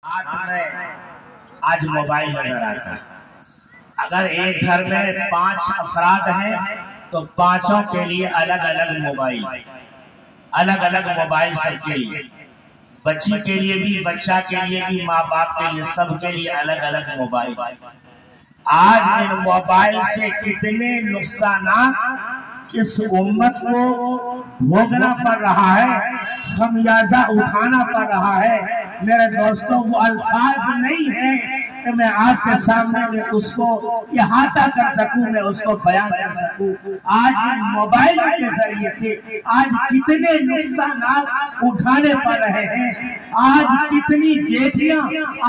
हाथ में आज मोबाइल नजर आता है। अगर एक घर में 5 अफराद हैं तो पांचों के लिए अलग अलग मोबाइल सबके लिए, बच्ची के लिए भी, बच्चा के लिए भी, माँ बाप के लिए, सबके लिए अलग अलग मोबाइल। आज इन मोबाइल से कितने नुकसान इस उम्मत को भोगना पड़ रहा है, खमियाजा उठाना पड़ रहा है। मेरे दोस्तों, वो अल्फाज नहीं है कि मैं आपके सामने में उसको इहाता कर सकूं, मैं उसको बयान कर सकूं। आज मोबाइल के जरिए से आज कितने नुकसान उठाने पड़ रहे हैं। आज कितनी बेटियां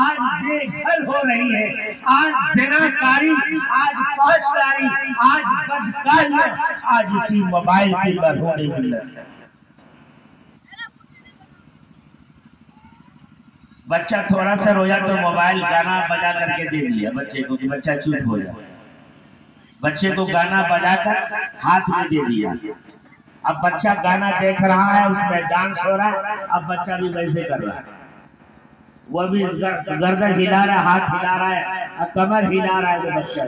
आज बेघर हो रही है, आज ज़िनाकारी, आज फहशकारी, आज बदकारियां आज इसी मोबाइल की बरहोने मिल रही है। बच्चा थोड़ा सा रोया तो मोबाइल गाना बजा करके दे दिया बच्चे को कि बच्चा चुप हो जाए। बच्चे को गाना बजाकर हाथ में दे दिया। अब बच्चा गाना देख रहा है, उसमें डांस हो रहा है, अब बच्चा भी वैसे कर रहा है, वो भी गर्दन हिला रहा है, हाथ हिला रहा है, कमर हिला रहा है वो बच्चा।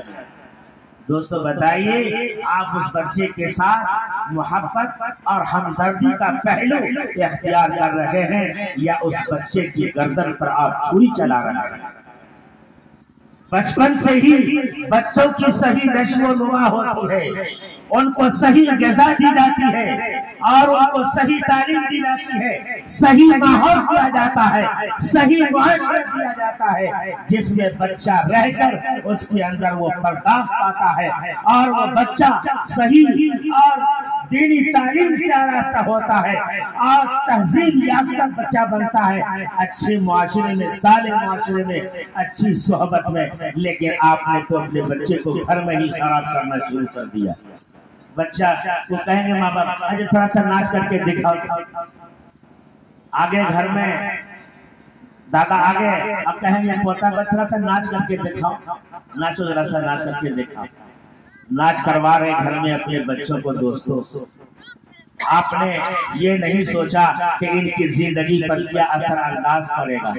दोस्तों बताइए, आप उस बच्चे के साथ मोहब्बत और हमदर्दी का पहलू इख्तियार कर रहे हैं या उस बच्चे की गर्दन पर आप छुरी चला रहे हैं? बचपन से ही बच्चों की सही नशोनुमा होती है, उनको सही ग़िज़ा दी जाती है और उनको सही तालीम दी जाती है, सही माहौल दिया जाता है, सही मुआशरा दिया जाता है, जिसमें बच्चा रहकर उसके अंदर वो पर्दाश्त पाता है और वो बच्चा सही और दीनी तालीम से आरास्ता होता है और तहजीब याफ्ता बच्चा बनता है, अच्छे मुआशरे में, साले मुआशरे में, अच्छी सोहबत में। लेकिन आपने तो अपने बच्चे को घर में ही खराब करना शुरू कर दिया। बच्चा को कहेंगे माँ बाप अरे थोड़ा सा नाच करके दिखाओ, आगे घर में दादा आगे, अब कहेंगे पोता थोड़ा सा नाच करके दिखाओ, नाचो जरा सा, नाच करके दिखाओ। नाच करवा रहे घर में अपने बच्चों को। दोस्तों, आपने ये नहीं सोचा कि इनकी जिंदगी पर क्या असर अंदाज पड़ेगा,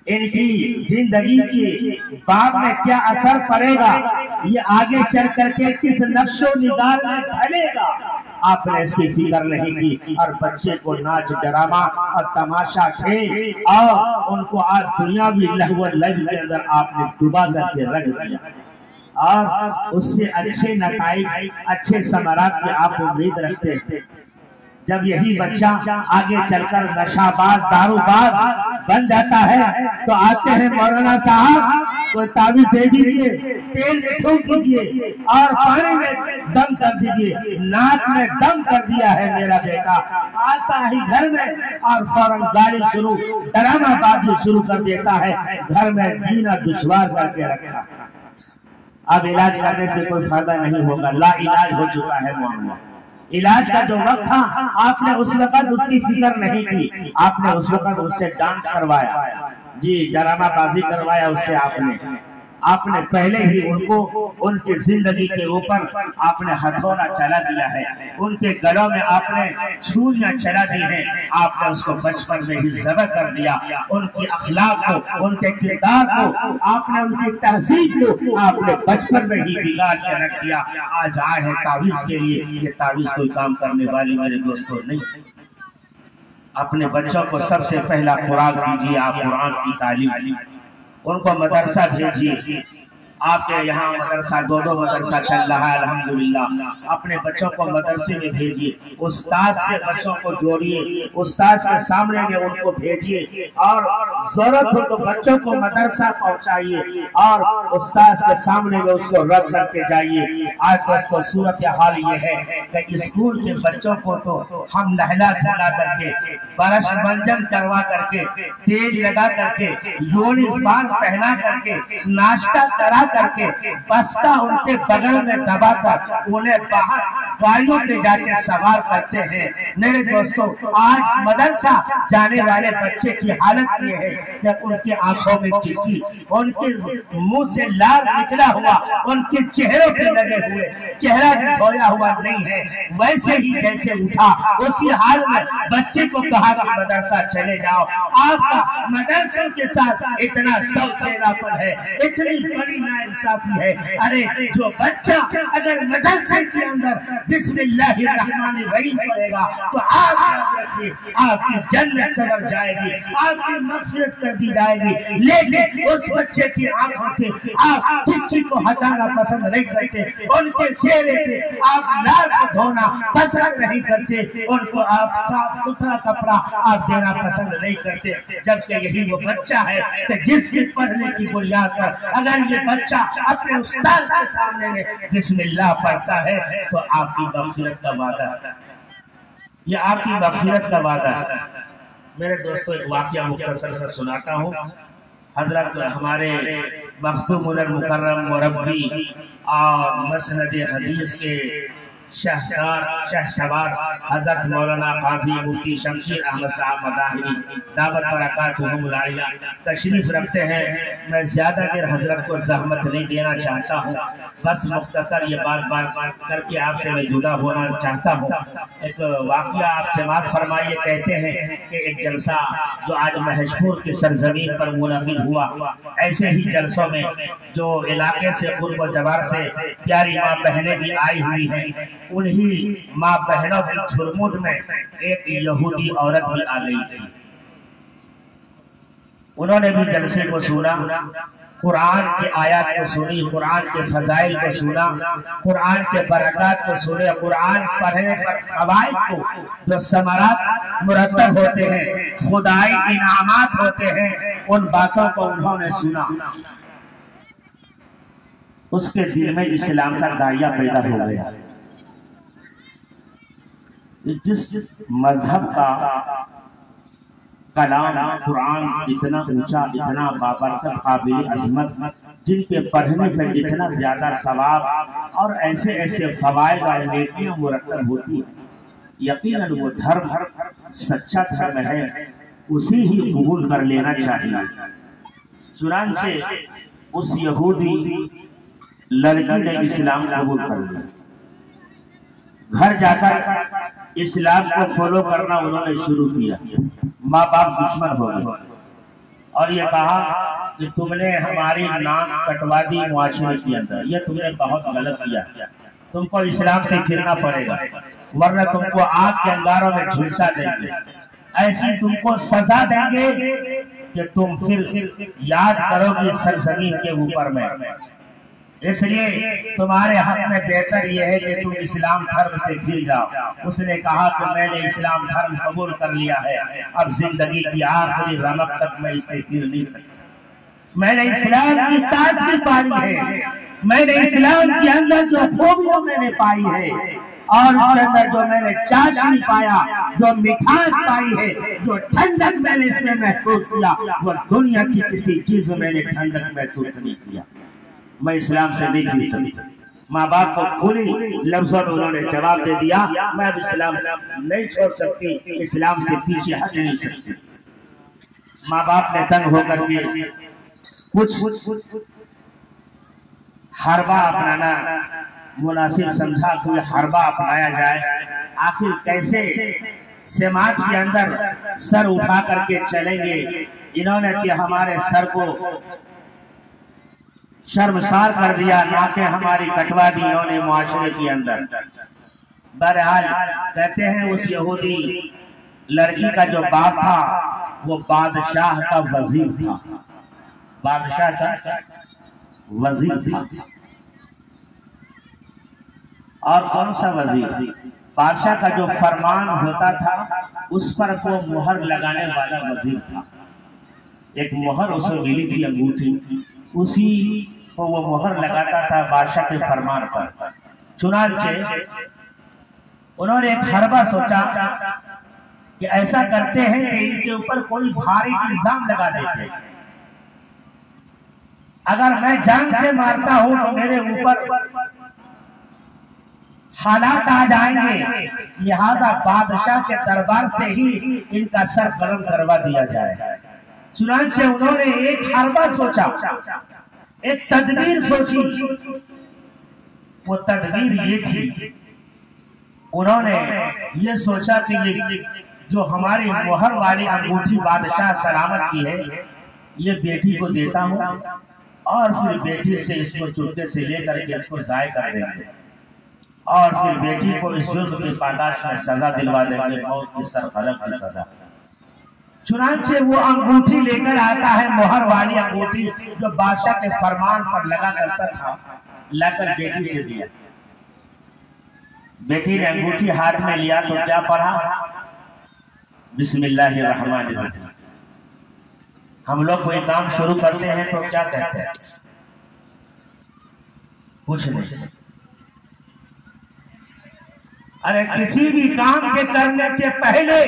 इनकी जिंदगी की बात में क्या असर पड़ेगा, ये आगे चल करके किस नक्शो निगार में ढलेगा, आपने इसकी फिक्र नहीं की। और बच्चे को नाच ड्रामा और तमाशा खेल और उनको आज दुनियावी लहव लहव के अंदर आपने डुबा करके रख दिया और उससे अच्छे नताइज, अच्छे समरात की आप उम्मीद रखते हैं। जब यही बच्चा आगे चलकर नशाबाज, दारूबाज बन जाता है तो आते हैं मौलाना साहब को ताबीज दे दीजिए, तेल में ठोक दीजिए और पानी में दम कर दीजिए। नाक में दम कर दिया है मेरा बेटा, आता ही घर में और फौरन गाड़ी शुरू, ड्रामाबाजी शुरू कर देता है, घर में जीना दुश्वार करके रखा। अब इलाज करने से कोई फायदा नहीं होगा, ला इलाज हो चुका है मामला। इलाज का जो वक्त था, आपने उस वक्त उसकी फिक्र नहीं की, आपने उस वक्त उससे डांस करवाया, जी ड्रामाबाजी करवाया उससे। आपने पहले ही उनको उनकी जिंदगी के ऊपर आपने हथौड़ा चला दिया है, उनके गलों में आपने छुरियां चला दी है, आपने उसको बचपन में ही ज़बह कर दिया। उनकी अखलाक को, उनके किरदार को, आपने उनकी तहजीब को आपने बचपन में ही बिगाड़ के रख दिया। आज आए हैं तावीज़ के लिए, ये तावीज़ कोई काम करने वाली मेरे दोस्तों नहीं। अपने बच्चों को सबसे पहला खुराक दीजिए आप कुरान की तालीम, उनको मदरसा भेजिए। आपके यहाँ मदरसा, 2 मदरसा चल रहा है अल्हम्दुलिल्लाह। अपने बच्चों को मदरसे में भेजिए, उस्ताद से बच्चों को जोड़िए, उस्ताद के सामने में उनको भेजिए और जरूरत हो तो बच्चों को मदरसा पहुँचाइए और उस्ताद के सामने में उसको रख करके जाइए। आज दोस्तों सूरत हाल ये है कि स्कूल के बच्चों को तो हम नहला धुला करके, ब्रश मंजन करवा करके, तेल लगा करके, यूनिफॉर्म पहना करके, नाश्ता करा करके, बस्ता उनके बगल में दबाकर उन्हें बाहर गाड़ियों पे जाके सवार करते हैं। मेरे दोस्तों, आज मदरसा जाने वाले बच्चे की हालत ये है कि उनकी आंखों में टिकी, उनके मुंह से लाल निकला हुआ, उनके चेहरों पे लगे हुए, चेहरा भी धोया हुआ नहीं है, वैसे ही जैसे उठा उसी हाल में बच्चे को कहा कि मदरसा चले जाओ। आपका मदरसों के साथ इतना सौतेलापन है, इतनी बड़ी नाइंसाफी है। अरे जो बच्चा अगर मदरसे के अंदर बिस्मिल्लाहिर्रहमानिर्रहीम पढ़ेगा तो आप याद रखिए आपकी जन्नत सवर जाएगी, आपकी मग़फ़िरत कर दी जाएगी। लेकिन उस बच्चे की आंखों से आप किसी को हटाना पसंद नहीं करते, उनके चेहरे से आप लार को धोना पसंद नहीं करते, उनको आप साफ सुथरा कपड़ा आप देना पसंद नहीं करते, जबकि यही वो बच्चा है कि जिसके पढ़ने की बुनियाद पर अगर ये बच्चा अपने उस्ताद के सामने में बिस्मिल्लाह पढ़ता है तो आपकी मग़फ़िरत का वादा, ये आपकी मग़फ़िरत का वादा। मेरे दोस्तों, एक वाक़या मुख्तसर से सुनाता हूँ। हजरत हमारे मखदूमुल मुकर्रम मुरब्बी और मसनद हदीस के शहसवार हजरत मौलाना काजी मुफ्ती शमशीर अहमद साहब मदाहिरी दावत बरकातुहुमुल आलिया तशरीफ रखते हैं। मैं ज्यादा देर हजरत को जहमत नहीं देना चाहता हूँ, बस मुख्तसर ये बात करके आपसे मैं जुदा होना चाहता हूँ। एक वाक़या आप समाअत फरमाइए। कहते हैं कि एक जलसा जो आज महशूर की सरजमीन पर मुनक़िद हुआ, ऐसे ही जलसों में जो इलाके से पूर्व जवार से प्यारी माँ बहनें भी आई हुई हैं, उन्हीं माँ बहनों की झुरमुट में एक यहूदी औरत भी आ गई थी। उन्होंने भी जलसे को सुना, कुरान के आयत को सुनी, कुरान के फजाइल को सुना, कुरान के बरकत को सुने, कुरान पढ़ने पर फवाइद को जो समरात मुरतब होते हैं, खुदाई इनामात होते हैं, उन बातों को उन्होंने सुना। उसके दिल में इस्लाम का दाया पैदा हो गया। जिस मजहब का कलाम कुरान इतना ऊंचा, इतना बाबरकत, काबिल अज़मत, जिनके पढ़ने पर इतना ज्यादा सवाब और ऐसे ऐसे फवाइद और नेकियां मुरतब होती है, यकीनन वो धर्म सच्चा धर्म है, उसी ही कबूल कर लेना चाहिए। चुनांचे उस यहूदी लड़की ने इस्लाम कबूल कर लिया। घर जाकर इस्लाम को फॉलो करना उन्होंने शुरू किया। माँ बाप दुश्मन हो गए और ये कहा कि तुमने हमारी नाक कटवा दी मुआशरे के अंदर, ये तुमने बहुत गलत किया, तुमको इस्लाम से फिरना पड़ेगा वरना तुमको आग के अंगारों में झुलसा देंगे, ऐसी तुमको सजा देंगे कि तुम फिर याद करोगे सरजमीन के ऊपर में। इसलिए तुम्हारे हक में बेहतर यह है कि तुम इस्लाम धर्म से फिर जाओ। उसने कहा कि मैंने इस्लाम धर्म कबूल कर लिया है, अब जिंदगी की आखिरी रमक तक मैं इससे फिर नहीं सकता। मैंने इस्लाम की ताज़गी पाई है, मैंने इस्लाम के अंदर जो खूबियां मैंने पाई है और उसके अंदर जो मैंने चाशनी पाया, जो मिठास पाई है, जो ठंडक मैंने इसमें महसूस किया, वो दुनिया की किसी चीज में मैंने ठंडक महसूस नहीं किया। मैं इस्लाम से नहीं फिर सकता। माँ बाप को खुली लफ्ज़ों में उन्होंने जवाब दे दिया, मैं अब इस्लाम नहीं छोड़ सकती, इस्लाम से पीछे हट नहीं सकती। माँ बाप ने तंग होकर के कुछ हरबा अपनाना मुनासिब समझा, कोई हरबा अपनाया जाए। आखिर कैसे समाज के अंदर सर उठा करके चलेंगे, इन्होंने कि हमारे सर को शर्मसार कर दिया, नाकें हमारी कटवा दी इन्होंने मुआशरे के अंदर। बहरहाल कहते हैं उस यहूदी लड़की का जो बाप था वो बादशाह का वजीर था, बादशाह का वजीर था। और कौन सा वजीर? बादशाह का जो फरमान होता था उस पर वो मुहर लगाने वाला वजीर था। एक मुहर उसे मिली थी, अंगूठी, उसी को वो मुहर लगाता था बादशाह के फरमान पर। चुनांचे उन्होंने एक हरबा सोचा कि ऐसा करते हैं कि इनके ऊपर कोई भारी इल्जाम लगा देते हैं, अगर मैं जान से मारता हूं तो मेरे ऊपर हालात आ जाएंगे, लिहाजा बादशाह के दरबार से ही इनका सर कलम करवा दिया जाए। चुनांचे उन्होंने एक हरबा सोचा, एक तदबीर सोची। वो तदबीर ये थी, उन्होंने ये सोचा कि ये जो हमारी मोहर वाली अंगूठी बादशाह सलामत की है, ये बेटी को देता हूँ और फिर बेटी से इसको चुपके से लेकर के इसको जाय कर देंगे और फिर बेटी को इस जुर्म की पादाश में सजा दिलवा देंगे, मौत की सरकलम की सजा। चुनांचे वो अंगूठी लेकर आता है, मोहर वाली अंगूठी जो बादशाह के फरमान पर लगा करता था, लाकर बेटी से दिया। बेटी ने अंगूठी हाथ में लिया तो क्या पढ़ा? बिस्मिल्लाहिर्रहमानिर्रहीम। हम लोग कोई काम शुरू करते हैं तो क्या कहते हैं? कुछ नहीं। अरे किसी भी काम के करने से पहले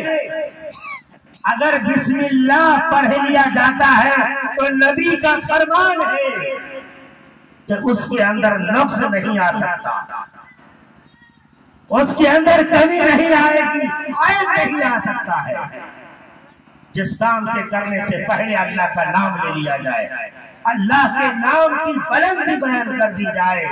अगर बिस्मिल्लाह पढ़ लिया जाता है तो नबी का फरमान है कि उसके अंदर नुक्स नहीं आ सकता, उसके अंदर कमी नहीं आएगी, आयब नहीं आ सकता है। जिस काम के करने से पहले अल्लाह का नाम ले लिया जाए, अल्लाह के नाम की बुलंदी बयान कर दी जाए,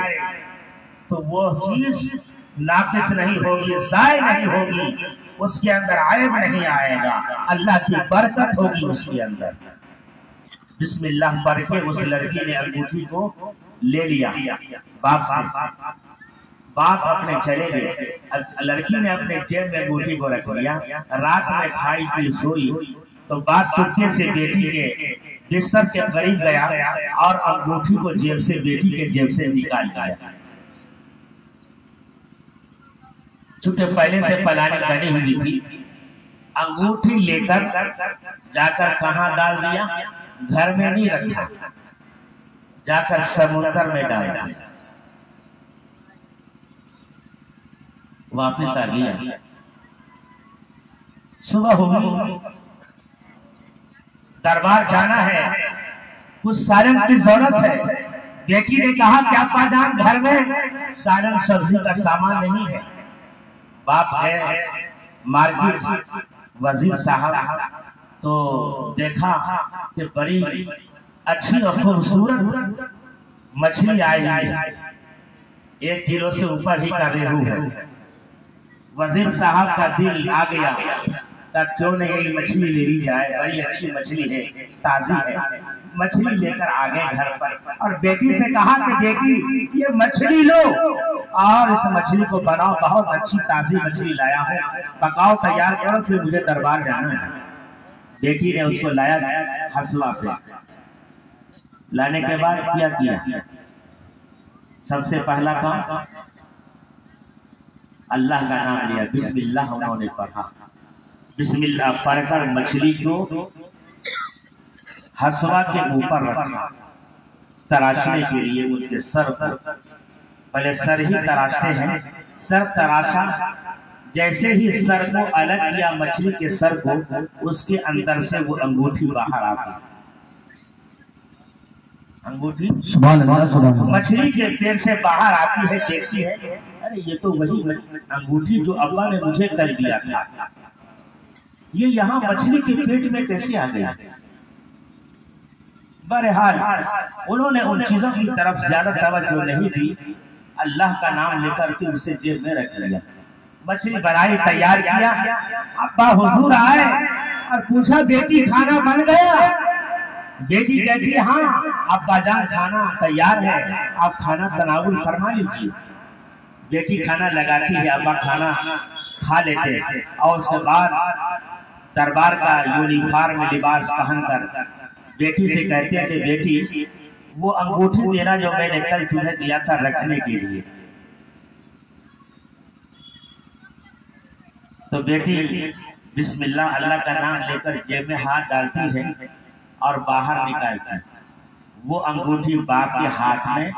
तो वो चीज नाकिस नहीं होगी, ज़ाय नहीं होगी, उसके अंदर आयब नहीं आएगा, अल्लाह की बरकत होगी उसके अंदर। बिस्मिल्लाह पढ़ के उस लड़की ने अंगूठी को ले लिया बाप से। बाप अपने चले गए, लड़की ने अपने जेब में अंगूठी को रख लिया। रात में खाई पी सोई तो बाप चुपके से बेटी के बिस्तर के करीब गया और अंगूठी को जेब से, बेटी के जेब से निकाल लाया। चूंकि पहले से प्लानिंग बनी हुई थी, अंगूठी लेकर जाकर कहां डाल दिया? घर में नहीं रखा, जाकर समुद्र में डाल दिया। वापस आ गया। सुबह होगी, दरबार जाना है, कुछ सालन की जरूरत है। बेटी ने कहा क्या पाजान, घर में सालन सब्जी का सामान नहीं है। बाप गए मार्केट, वजीर साहब तो देखा कि बड़ी अच्छी और खूबसूरत मछली आई है, 1 किलो से ऊपर ही का रेहू है। वजीर साहब का दिल आ गया, क्यों नहीं ये मछली ले ली जाए, बड़ी अच्छी मछली है, ताजी है। मछली लेकर आ गए घर पर और बेटी से कहा कि बेटी ये मछली लो और इस मछली को बनाओ, बहुत अच्छी ताजी मछली लाया हूँ, पकाओ, तैयार करो, फिर मुझे दरबार जाना है। बेटी ने उसको लाया हसवा पे। लाने के बाद क्या किया? सबसे पहला काम अल्लाह का नाम लिया, बिस्मिल्लाह उन्होंने पढ़ा। बिस्मिल्लाह पढ़कर मछली को हसवा के ऊपर रखा, तराशने के लिए उनके सर पर। पहले सर ही तराशते हैं, सर तराशा, जैसे ही सर को अलग किया मछली के सर को, उसके अंदर से वो अंगूठी बाहर आती। अंगूठी सुभान अल्लाह, सुभान अल्लाह, मछली के पेट से बाहर आती है, देखती है, अरे ये तो वही अंगूठी जो अल्लाह ने मुझे कर दिया था, ये यहाँ मछली के पेट में कैसे आ गया? बहरहाल उन्होंने उन चीजों की तरफ ज्यादा तवज्जो नहीं दी, अल्लाह का नाम लेकर के उसे जेब में रख लिया। मछली बनाई, तैयार किया। अब्बा हुजूर आए और पूछा बेटी खाना बन गया? बेटी कहती हाँ अब्बा जान खाना तैयार है, आप खाना तनावुल फरमा लीजिए। बेटी खाना लगाती है, अब्बा खाना खा लेते और उसके बाद दरबार का यूनिफॉर्म लिबास पहनकर बेटी से कहते हैं कि बेटी वो अंगूठी देना जो मैंने कल तुम्हें दिया था रखने के लिए। तो बेटी बिस्मिल्लाह अल्लाह का नाम लेकर जेब में हाथ डालती है और बाहर निकालती है। वो अंगूठी बाप के हाथ में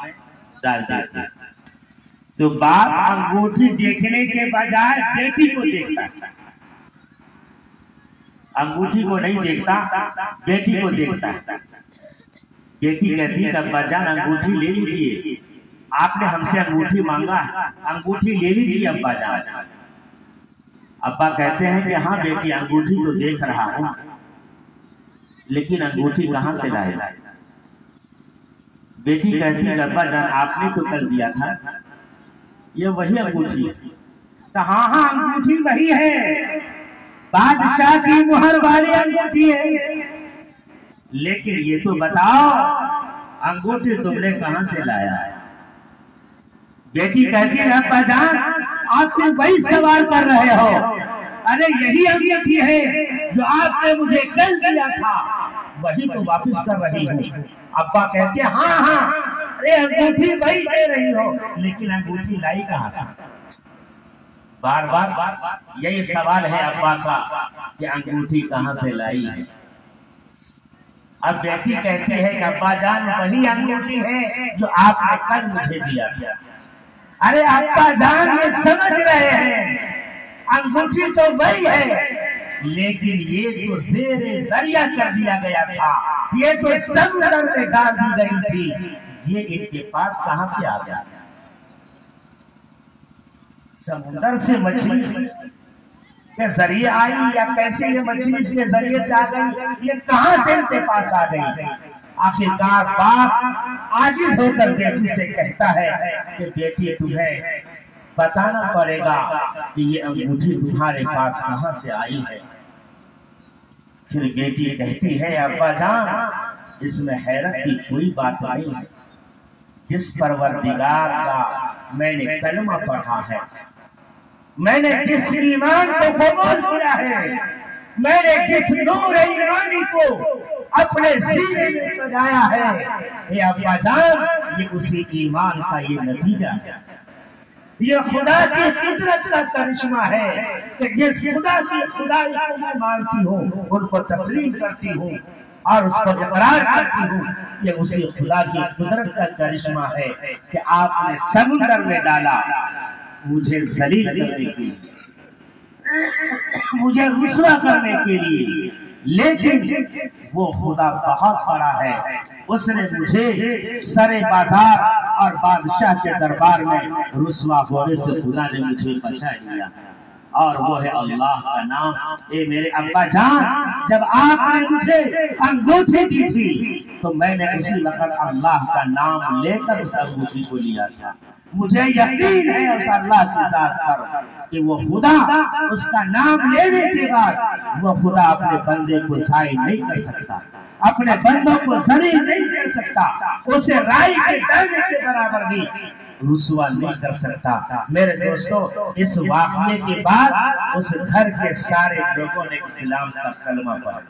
डाल देती है। तो बाप अंगूठी देखने के बजाय बेटी को देखता है, अंगूठी को नहीं देखता, बेटी को देखता है। बेटी कहती है अब्बा जान अंगूठी ले लीजिए। आपने हमसे अंगूठी मांगा, अंगूठी ले लीजिए अब्बा जान। अब्बा कहते हैं कि हाँ बेटी, अंगूठी तो देख रहा हूं, लेकिन अंगूठी कहां से लाए? बेटी कहती है अब्बा जान आपने तो कल दिया था, ये वही अंगूठी है। तो हाँ हाँ अंगूठी वही है, बादशाह की मुहर वाली अंगूठी है, लेकिन ये तो बताओ अंगूठी तुमने कहां से लाया? बेटी कहती है अब्बा जान आप तो वही सवाल कर रहे हो, अरे यही अंगूठी है जो आपने मुझे कल दिया था, वही तो वापस कर रही हूँ। अब्बा कहते हैं हाँ हाँ अरे अंगूठी वही दे रही हो, लेकिन अंगूठी लाई कहां से? बार बार यही सवाल है अब्बा का कि अंगूठी कहां से लाई है। अब बेटी कहती है कि अब्बा जान वही अंगूठी है जो आपने कल मुझे दिया था। अरे अब्बा जान ये समझ रहे हैं अंगूठी तो वही है, लेकिन ये तो ज़ेरे दरिया कर दिया गया था, ये तो समुद्र में डाल दी गई थी, ये इनके पास कहां से आ गया? समुद्र से मछली के जरिए आई या कैसे ये मछली इसके जरिए से आ गई, ये कहां से इनके पास आ गई? आखिरकार बाप आजिज होकर बेटी से कहता है कि बेटी तुम्हें बताना पड़ेगा कि ये अंगूठी तुम्हारे पास कहां से आई है। फिर बेटी कहती है अब्बा जान इसमें हैरत की कोई बात नहीं है, जिस परवरदिगार का मैंने कलमा पढ़ा है, मैंने जिस ईमान को कबूल किया है, मैंने जिस नूर ईमानी को अपने सीने में सजाया है, ये अब्बा जान ये उसी ईमान का ये नतीजा है। ये खुदा की कुदरत का करिश्मा है कि जिस खुदा की खुदाई को मैं मानती हूँ, उनको तस्लीम करती हूँ और उसको इकरार करती हूँ, ये उसी खुदा की कुदरत का करिश्मा है कि आपने समुद्र में डाला मुझे जलील करने के लिए, मुझे रुस्वा करने के लिए, लेकिन वो खुदा बहुत बड़ा है, उसने मुझे सरे बाजार और बादशाह के दरबार में रुस्वा होने से खुदा ने मुझे बचा लिया, और वो है अल्लाह का नाम। ए मेरे अब्बा जान जब आपने मुझे अंगूठी दी थी तो मैंने उसी वक्त अल्लाह का नाम लेकर उस अंगूठी को लिया था। मुझे यकीन है उस अल्लाह की जात पर कि वो खुदा उसका नाम लेने के बाद वो खुदा अपने बंदे को ज़ाय नहीं कर सकता, अपने बंदों को ज़लील नहीं कर सकता, उसे राई के दाने के बराबर भी रुस्वा नहीं कर सकता। मेरे दोस्तों इस वाक़ये के बाद उस घर के सारे लोगों ने इस्लाम का कलमा पढ़ा।